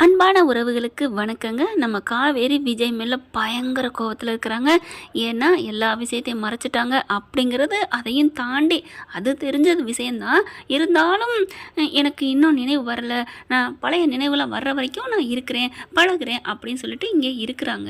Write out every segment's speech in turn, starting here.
அன்பான உறவுகளுக்கு வணக்கங்க. நம்ம காவேரி விஜய் மேலே பயங்கர கோவத்தில் இருக்கிறாங்க. ஏன்னா எல்லா விஷயத்தையும் மறைச்சிட்டாங்க அப்படிங்கிறது அதையும் தாண்டி அது தெரிஞ்சது விஷயந்தான். இருந்தாலும் எனக்கு இன்னும் நினைவு வரல, நான் பழைய நினைவுலாம் வர்ற வரைக்கும் நான் இருக்கிறேன் பழகிறேன் அப்படின்னு சொல்லிட்டு இங்கே இருக்கிறாங்க.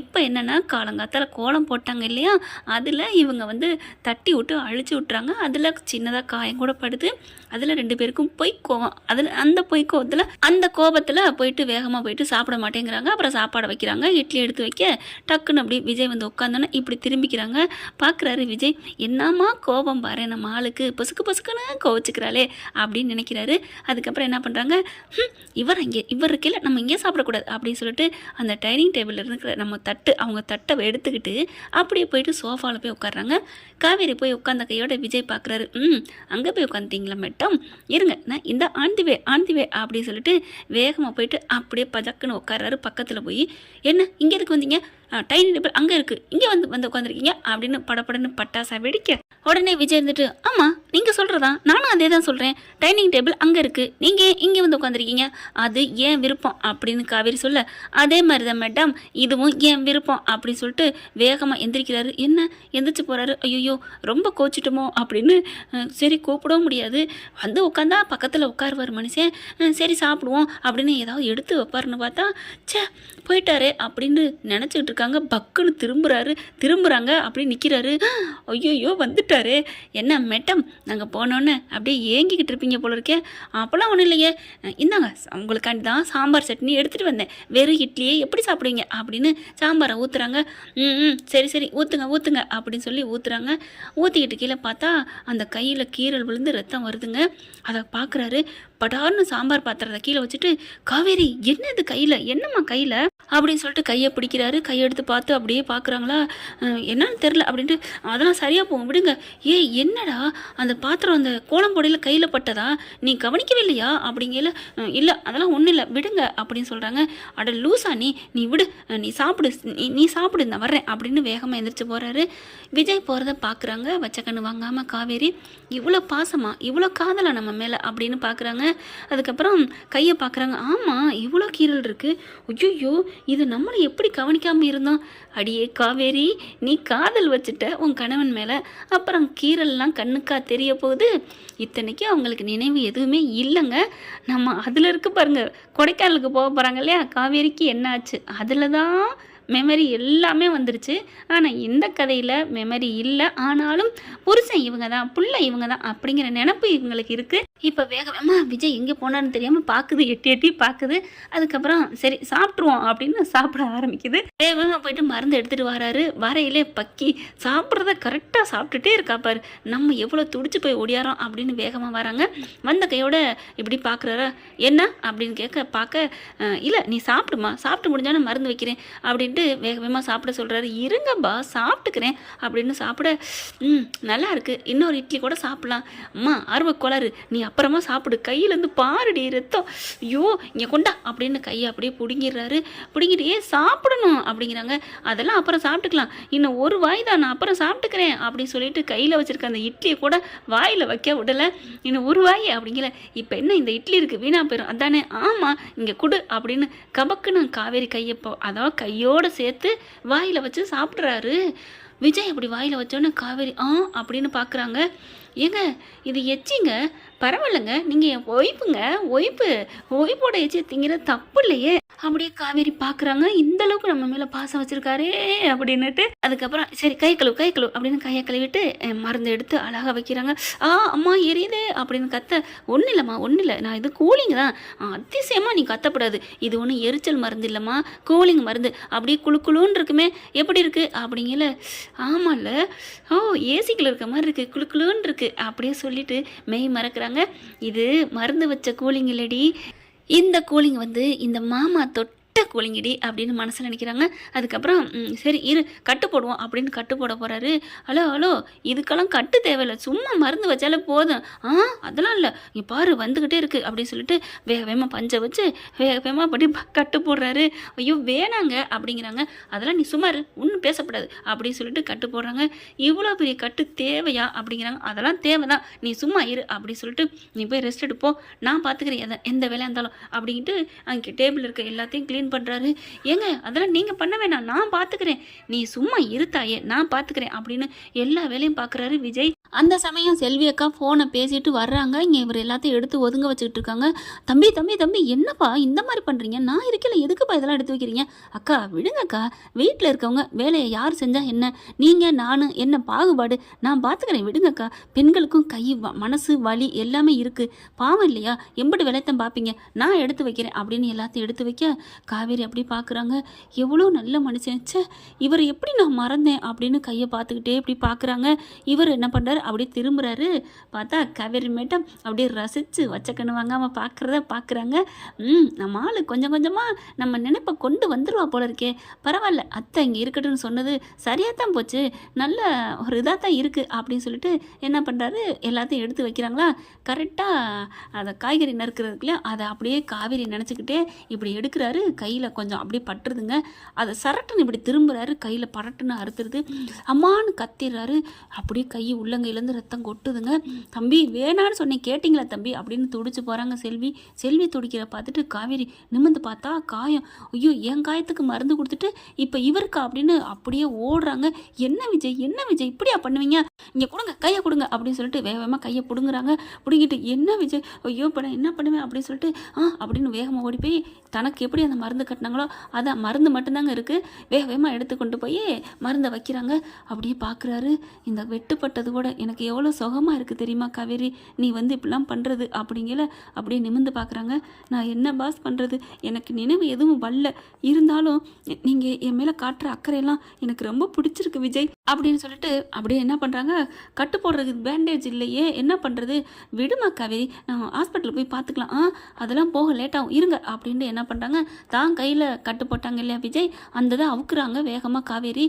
இப்போ என்னென்னா காலங்காத்தால் கோலம் போட்டாங்க இல்லையா, அதில் இவங்க தட்டி விட்டு அழிச்சு விட்றாங்க. அதில் சின்னதாக காயம் கூட படுது. அதில் 2 பேருக்கும் பொய் கோவம். அதில் அந்த பொய் கோவத்தில் அந்த கோபத்தில் போயிட்டு வேகமாக போயிட்டு சாப்பிட மாட்டேங்கிறாங்க. அப்புறம் சாப்பாடை வைக்கிறாங்க. இட்லி எடுத்து வைக்க டக்குன்னு அப்படி விஜய் உட்காந்தோன்னே இப்படி திரும்பிக்கிறாங்க. பார்க்குறாரு விஜய், என்னம்மா கோபம் பாரு, நம்ம ஆளுக்கு பொசுக்கு பொசுக்குன்னு கோவச்சிக்கிறாளே அப்படின்னு நினைக்கிறாரு. அதுக்கப்புறம் என்ன பண்ணுறாங்க, இவர் இருக்கையில் நம்ம இங்கே சாப்பிடக்கூடாது அப்படின்னு சொல்லிட்டு அந்த டைனிங் டேபிளில் இருக்கிற அவங்க தட்டை எடுத்துக்கிட்டு அப்படியே போயிட்டு சோஃபாவில் போய் உட்காடுறாங்க. காவேரி போய் உட்காந்த கையோட விஜய் பார்க்குறாரு. அங்கே போய் உட்காந்துட்டீங்களா மேட்டம், இருங்க நான் இந்த ஆண்டிவே அப்படின்னு சொல்லிட்டு வேகமாக போயிட்டு அப்படியே பஜக்குன்னு உட்காராரு. பக்கத்தில் போய், என்ன இங்கே எதுக்கு வந்தீங்க, டைனிங் டேபிள் அங்கே இருக்குது, இங்கே வந்து உட்காந்துருக்கீங்க அப்படின்னு படப்படன்னு பட்டாசா வெடிக்க உடனே விஜய் இருந்துட்டு, ஆமாம் நீங்கள் சொல்கிறதா, நானும் அதே தான் சொல்கிறேன், டைனிங் டேபிள் அங்கே இருக்குது, நீங்கள் இங்கே வந்து உட்காந்துருக்கீங்க, அது ஏன் விருப்பம் அப்படின்னு காவேரி சொல்ல, அதே மாதிரி தான் மேடம் இதுவும் ஏன் விருப்பம் அப்படின்னு சொல்லிட்டு வேகமாக எந்திரிக்கிறாரு. என்ன எந்திரிச்சு போகிறாரு. ஐயோ ரொம்ப கோச்சிட்டோமோ அப்படின்னு, சரி கூப்பிடவும் முடியாது, வந்து உட்காந்தா பக்கத்தில் உட்காருவார் மனுஷன், சரி சாப்பிடுவோம் அப்படின்னு ஏதாவது எடுத்து வைப்பாருன்னு பார்த்தா சே போயிட்டாரே அப்படின்னு நினச்சிக்கிட்டு இருக்காங்க. பக்குன்னு திரும்புகிறாங்க அப்படின்னு நிற்கிறாரு. ஐயோ வந்துட்டாரு. என்ன மேட்டம் நாங்கள் போனோன்னே அப்படியே ஏங்கிக்கிட்டு இருப்பீங்க போல இருக்கே, அப்போல்லாம் ஒன்றும் இல்லையே, இந்தாங்க உங்களுக்காண்டி தான் சாம்பார் சட்னி எடுத்துகிட்டு வந்தேன், வெறும் இட்லியே எப்படி சாப்பிடுவீங்க அப்படின்னு சாம்பாரை ஊற்றுறாங்க. சரி ஊற்றுங்க அப்படின்னு சொல்லி ஊற்றுறாங்க. ஊற்றிக்கிட்டு கீழே பார்த்தா அந்த கையில் கீரல் விழுந்து ரத்தம் வருதுங்க. அதை பார்க்குறாரு. படார்னு சாம்பார் பாத்திரத்தை கீழே வச்சுட்டு, காவேரி என்னது கையில், என்னம்மா கையில் அப்படின்னு சொல்லிட்டு கையை பிடிக்கிறாரு. கையெடுத்து பார்த்து அப்படியே பார்க்குறாங்களா, என்னன்னு தெரில அப்படின்ட்டு, அதெல்லாம் சரியாக போகும் விடுங்க, என்னடா அந்த பாத்திரம் அந்த கோலம் பொடியில் கையில் பட்டதா, நீ கவனிக்கவே இல்லையா அப்படிங்கல, இல்லை அதெல்லாம் ஒன்றும் இல்லை விடுங்க அப்படின்னு சொல்கிறாங்க. அட லூசா நீ விடு, நீ சாப்பிடு நான் வர்றேன் அப்படின்னு வேகமாக எந்திரிச்சு போகிறாரு. விஜய் போகிறத பார்க்குறாங்க. வச்ச கண்ணு வாங்காமல் காவேரி, இவ்வளோ பாசமா இவ்வளோ காதலா நம்ம மேலே அப்படின்னு பார்க்குறாங்க. அதுக்கப்புறம் கையை பார்க்குறாங்க. ஆமாம் இவ்வளோ கீரல் இருக்குது, ஐயோ இது நம்மளை எப்படி கவனிக்காமல் இருந்தோம், அடியே காவேரி நீ காதல் வச்சுட்ட உன் கணவன் மேலே, அப்புறம் கீரல்லாம் கண்ணுக்கா தெரிய போகுது. இத்தனைக்கு அவங்களுக்கு நினைவு எதுவுமே இல்லைங்க. நம்ம அதில் இருக்கு பாருங்க, கொடைக்கானலுக்கு போக போகிறாங்க இல்லையா, காவேரிக்கு என்ன ஆச்சு, அதில் தான் மெமரி எல்லாமே வந்துருச்சு. ஆனால் இந்த கதையில் மெமரி இல்லை, ஆனாலும் புருஷன் இவங்க தான், புள்ள இவங்க தான் அப்படிங்கிற நினப்பு இவங்களுக்கு இருக்குது. இப்போ வேகமாக விஜய் எங்கே போனான்னு தெரியாமல் பார்க்குது, எட்டி பார்க்குது. அதுக்கப்புறம் சரி சாப்பிட்ருவோம் அப்படின்னு சாப்பிட ஆரம்பிக்குது. வேகமாக போயிட்டு மருந்து எடுத்துகிட்டு வராரு. வரையிலே பக்கி சாப்பிட்றத கரெக்டாக சாப்பிட்டுட்டே இருக்காப்பார். நம்ம எவ்வளோ துடிச்சு போய் ஓடியாரோம் அப்படின்னு வேகமாக வராங்க. வந்த கையோட இப்படி பார்க்குறாரா, என்ன அப்படின்னு பார்க்க, இல்லை நீ சாப்பிடுமா, சாப்பிட்டு முடிஞ்சானே மருந்து வைக்கிறேன் அப்படின்ட்டு வேகமாக சாப்பிட சொல்கிறாரு. இருங்கப்பா சாப்பிட்டுக்கிறேன் அப்படின்னு சாப்பிட, நல்லா இருக்குது, இன்னொரு இட்லி கூட சாப்பிட்லாம், அம்மா ஆர்வ கோளாறு, நீ அப்புறமா சாப்பிடு, கையிலேருந்து பாருடி ரத்தம், ஐயோ இங்கே கொண்டா அப்படின்னு கையை அப்படியே பிடுங்கிட்டு சாப்பிடணும் அப்படிங்கிறாங்க. அதெல்லாம் அப்புறம் சாப்பிட்டுக்கலாம், இன்னும் ஒரு வாய் தான், நான் அப்புறம் சாப்பிட்டுக்கிறேன் அப்படின்னு சொல்லிட்டு கையில் வச்சுருக்க அந்த இட்லியை கூட வாயில் வைக்க விடலை. இன்னும் ஒரு வாய் அப்படிங்கிற, இப்போ என்ன இந்த இட்லி இருக்குது வீணாக போயிடும் அதானே, ஆமாம் இங்கே கொடு அப்படின்னு கபக்குன்னு காவேரி கையை அதாவது கையோடு சேர்த்து வாயில் வச்சு சாப்பிட்றாரு. விஜய் அப்படி வாயில் வச்சோன்னே காவேரி அப்படின்னு பார்க்குறாங்க. ஏங்க இது எச்சிங்க, பரவாயில்லைங்க, நீங்கள் என் ஒய்ஃபோட எச்சி திங்கிற தப்பு இல்லையே அப்படியே காவேரி பார்க்குறாங்க. இந்த அளவுக்கு நம்ம மேலே பாசம் வச்சுருக்காரே அப்படின்னுட்டு. அதுக்கப்புறம் சரி கை கழுவு அப்படின்னு கையை கழுவிட்டு மருந்து எடுத்து அழகாக வைக்கிறாங்க. அம்மா எரியுதே அப்படின்னு கத்த, ஒன்றும் இல்லை நான் இது கூலிங் தான், அதிசயமாக நீ கத்தப்படாது, இது ஒன்றும் எரிச்சல் மருந்து இல்லைம்மா, கூலிங் மருந்து, அப்படியே குழுன்னு இருக்குமே எப்படி இருக்குது அப்படிங்கல, ஆமாம்ல ஏசிக்கில் இருக்க மாதிரி இருக்குது, குழுன்னு இருக்குது அப்படியே சொல்லிட்டு மெய் மறக்கிறாங்க. இது மருந்து வச்ச கூலிங் இல்லடி, இந்த கூலிங் இந்த மாமா குலுங்கிடி அப்படின்னு மனசில் நினைக்கிறாங்க. அதுக்கப்புறம் சரி இரு கட்டு போடுவோம் அப்படின்னு கட்டு போட போகிறாரு. ஹலோ ஹலோ இதுக்கெல்லாம் கட்டு தேவையில்லை, சும்மா மருந்து வச்சாலே போதும். அதெல்லாம் இல்லை, இங்கே பாரு வந்துக்கிட்டே இருக்குது அப்படின்னு சொல்லிட்டு வேக வேகமாக பஞ்சை வச்சு வேக வேகமாக படி கட்டு போடுறாரு. ஐயோ வேணாங்க அப்படிங்கிறாங்க. அதெல்லாம் நீ சுமார் ஒன்றும் பேசப்படாது அப்படின்னு சொல்லிட்டு கட்டு போடுறாங்க. இவ்வளோ பெரிய கட்டு தேவையா அப்படிங்கிறாங்க. அதெல்லாம் தேவைதான், நீ சும்மா இரு அப்படின்னு சொல்லிட்டு நீ போய் ரெஸ்ட் எடுப்போம், நான் பார்த்துக்கிறேன் எந்த வேலையாக இருந்தாலும் அப்படின்ட்டு அங்கே டேபிள் இருக்க எல்லாத்தையும் க்ளீன் பண்ணுறாரு. ஏங்க அதெல்லாம் நீங்கள் பண்ண வேணாம், நான் பார்த்துக்கிறேன், நீ சும்மா இருத்தாயே நான் பார்த்துக்கிறேன் அப்படின்னு எல்லா வேலையும் பார்க்குறாரு விஜய். அந்த சமயம் செல்வி அக்கா ஃபோனை பேசிட்டு வர்றாங்க. இங்கே இவர் எல்லாத்தையும் எடுத்து ஒதுங்க வச்சுக்கிட்டு இருக்காங்க. தம்பி தம்பி தம்பி என்னப்பா இந்த மாதிரி பண்ணுறீங்க, நான் இருக்கல எதுக்குப்பா இதெல்லாம் எடுத்து வைக்கிறீங்க? அக்கா விடுங்கக்கா, வீட்டில் இருக்கவங்க வேலையை யார் செஞ்சால் என்ன, நீங்கள் நான் என்ன பாகுபாடு, நான் பார்த்துக்கிறேன் விடுங்கக்கா. பெண்களுக்கும் கை மனசு வலி எல்லாமே இருக்குது, பாவம் இல்லையா, எம்பிட்டு வேலையத்தான் பார்ப்பீங்க, நான் எடுத்து வைக்கிறேன் அப்படின்னு எல்லாத்தையும் எடுத்து வைக்க காவேரி அப்படி பார்க்குறாங்க. எவ்வளோ நல்ல மனுஷன், ச்சே இவர் எப்படி நான் மறந்தேன் அப்படின்னு கையை பார்த்துக்கிட்டே இப்படி பார்க்குறாங்க. இவர் என்ன பண்ணுறாரு அப்படியே திரும்புறாரு. பார்த்தா காவேரி மேடம் அப்படியே ரசித்து வச்சக்கண்ணு வாங்காமல் பார்க்குறத பார்க்குறாங்க. நம்ம ஆள் கொஞ்சம் கொஞ்சமாக நம்ம நினைப்பை கொண்டு வந்துடுவா போல இருக்கே, பரவாயில்ல அத்தை இங்கே இருக்கட்டும்னு சொன்னது சரியாக தான் போச்சு, நல்ல ஒரு இதாக தான் இருக்குது அப்படின்னு சொல்லிட்டு என்ன பண்ணுறாரு எல்லாத்தையும் எடுத்து வைக்கிறாங்களா. கரெக்டாக அதை காய்கறி நறுக்கிறதுக்குலையே அதை அப்படியே காவேரி நினச்சிக்கிட்டே இப்படி எடுக்கிறாரு. கையில் கொஞ்சம் அப்படியே பட்டுருதுங்க. அதை சரட்டுன்னு இப்படி திரும்புகிறாரு, கையில் பரட்டுன்னு அறுத்துருது. அம்மானு கத்திடுறாரு. அப்படியே கை உள்ளங்கையிலேருந்து ரத்தம் கொட்டுதுங்க. தம்பி வேணான்னு சொன்னேன் கேட்டிங்களா தம்பி அப்படின்னு துடிச்சு போகிறாங்க செல்வி. செல்வி துடிக்கிற பார்த்துட்டு காவேரி நிமிர்ந்து பார்த்தா காயம். ஐயோ என் காயத்துக்கு மருந்து கொடுத்துட்டு இப்போ இவருக்கா அப்படின்னு அப்படியே ஓடுறாங்க. என்ன விஜய் இப்படியா பண்ணுவீங்க, இங்கே கொடுங்க கையை கொடுங்க அப்படின்னு சொல்லிட்டு வேக வேகமாக கையை பிடுங்குறாங்க. பிடுங்கிட்டு என்ன விஜய் ஐயோ இப்போ நான் என்ன பண்ணுவேன் அப்படின்னு சொல்லிட்டு அப்படின்னு வேகமாக ஓடி போய் தனக்கு எப்படி அந்த மருந்து கட்டினாங்களோ அதான் மருந்து மட்டும்தாங்க இருக்குது, வேக வேகமாக எடுத்து கொண்டு போய் மருந்தை வைக்கிறாங்க. அப்படியே பார்க்குறாரு. இந்த வெட்டுப்பட்டது கூட எனக்கு எவ்வளோ சுகமாக இருக்குது தெரியுமா காவேரி, நீ வந்து இப்படிலாம் பண்ணுறது அப்படிங்கல அப்படியே நிமிர்ந்து பார்க்குறாங்க. நான் என்ன பாஸ் பண்ணுறது, எனக்கு நினைவு எதுவும் வரல, இருந்தாலும் நீங்கள் என் மேலே காட்டுற அக்கறையெல்லாம் எனக்கு ரொம்ப பிடிச்சிருக்கு விஜய் அப்படின்னு சொல்லிட்டு அப்படியே என்ன பண்ணுறாங்க, கட்டு போடுறதுக்கு பேண்டேஜ் இல்லையே என்ன பண்ணுறது, விடுமா காவேரி நான் ஹாஸ்பிட்டலில் போய் பார்த்துக்கலாம், அதெல்லாம் போக லேட்டாகும் இருங்க அப்படின்ட்டு என்ன பண்ணுறாங்க, தான் கையில் கட்டு போட்டாங்க இல்லையா விஜய், அந்த தான் அவுக்குறாங்க வேகமாக காவேரி.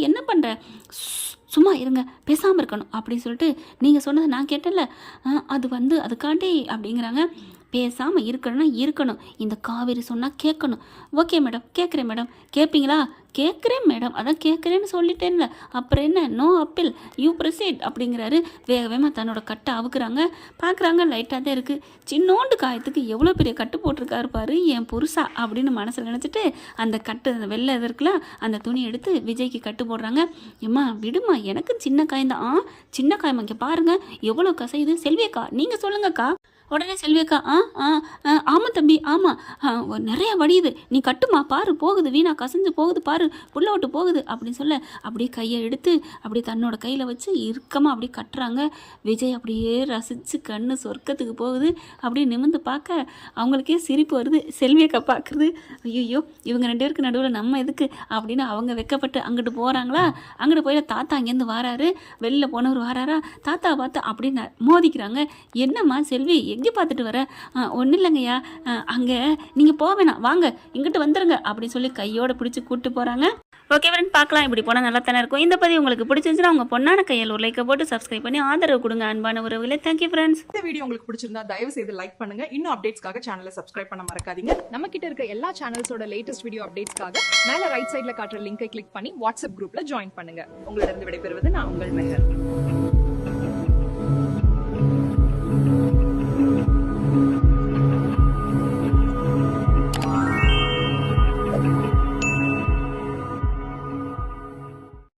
என்ன பண்ணுற, சும்மா இருங்க பேசாமல் இருக்கணும் அப்படின்னு சொல்லிட்டு நீங்கள் சொன்னதை நான் கேட்டேன்ல, அது வந்து அதுக்காண்டி அப்படிங்கிறாங்க. பேசாமல் இருக்கணும், இந்த காவேரி சொன்னால் கேட்கணும். ஓகே மேடம் கேட்குறேன் மேடம், கேட்பீங்களா, கேட்குறேன் மேடம், அதான் கேட்குறேன்னு சொல்லிட்டேன்ல, அப்புறம் என்ன, நோ அப்பீல் யூ ப்ரொசீட் அப்படிங்கிறாரு. வேக வேகமாக தன்னோட கட்டை அவுக்குறாங்க. பார்க்குறாங்க லைட்டாக தான் இருக்குது. சின்னோண்டு காயத்துக்கு எவ்வளோ பெரிய கட்டு போட்டிருக்காரு பாரு என் புருஷா அப்படின்னு மனசில் நினச்சிட்டு அந்த கட்டு அந்த வெள்ளை இருக்குல்ல அந்த துணி எடுத்து விஜய்க்கு கட்டு போடுறாங்க. ஏம்மா விடுமா எனக்கு சின்ன காயந்தான், சின்ன காயமா, இங்கே பாருங்கள் எவ்வளோ கசையுது, செல்வியக்கா நீங்கள் சொல்லுங்கக்கா. உடனே செல்வியக்கா ஆமாம் தம்பி ஆமாம் நிறைய வடியுது, நீ கட்டுமா பாரு போகுது, வீணா கசஞ்சு போகுது பாரு, புள்ள விட்டு போகுது அப்படின்னு சொல்ல அப்படியே கையை எடுத்து அப்படியே தன்னோட கையில் வச்சு இறுக்கமாக அப்படியே கட்டுறாங்க. விஜய் அப்படியே ரசித்து கண்ணு சொர்க்கத்துக்கு போகுது. அப்படியே நிமிர்ந்து பார்க்க அவங்களுக்கே சிரிப்பு வருது. செல்வியக்கா பார்க்குறது, ஐயோ இவங்க 2 பேருக்கு நடுவில் நம்ம எதுக்கு அப்படின்னு அவங்க வெக்கப்பட்டு அங்கிட்டு போகிறாங்களா. அங்கிட்டு போய் தாத்தா அங்கேருந்து வாராரு, வெளில போனவர் வாராரா, தாத்தா பார்த்து அப்படின்னு மோதிக்கிறாங்க. என்னம்மா செல்வி எங்கே பார்த்துட்டு வர, ஒன்றும் இல்லைங்கய்யா, அங்கே நீங்கள் போக வேணாம் வாங்க இங்கிட்டு வந்துடுங்க அப்படின்னு சொல்லி கையோடு பிடிச்சி கூப்பிட்டு போகிறாங்க. ஓகே ஃப்ரெண்ட் பார்க்கலாம், இப்படி போனால் நல்லா தானே இருக்கும். இந்த பதிவு உங்களுக்கு பிடிச்சிருந்துச்சுன்னா உங்கள் பொண்ணான கையில் ஒரு லைக்கை போட்டு சப்ஸ்கிரைப் பண்ணி ஆதரவு கொடுங்க அன்பான உறவுகளே. Thank you friends. இந்த வீடியோ உங்களுக்கு பிடிச்சிருந்தா தயவு செய்து லைக் பண்ணுங்க. இன்னும் அப்டேட்ஸ்க்காக சேனலை சப்ஸ்கிரைப் பண்ண மறக்காதீங்க. நம்ம கிட்ட இருக்க எல்லா சேனல்ஸோட லேட்டஸ்ட் வீடியோ அப்டேட்ஸ்க்காக மேல ரைட் சைடுல காட்டுற லிங்கை கிளிக் பண்ணி வாட்ஸ்அப் குரூப்ல ஜாயின் பண்ணுங்க. உங்களிடம் விடைபெறுவது நான் உங்கள் மெஹர்.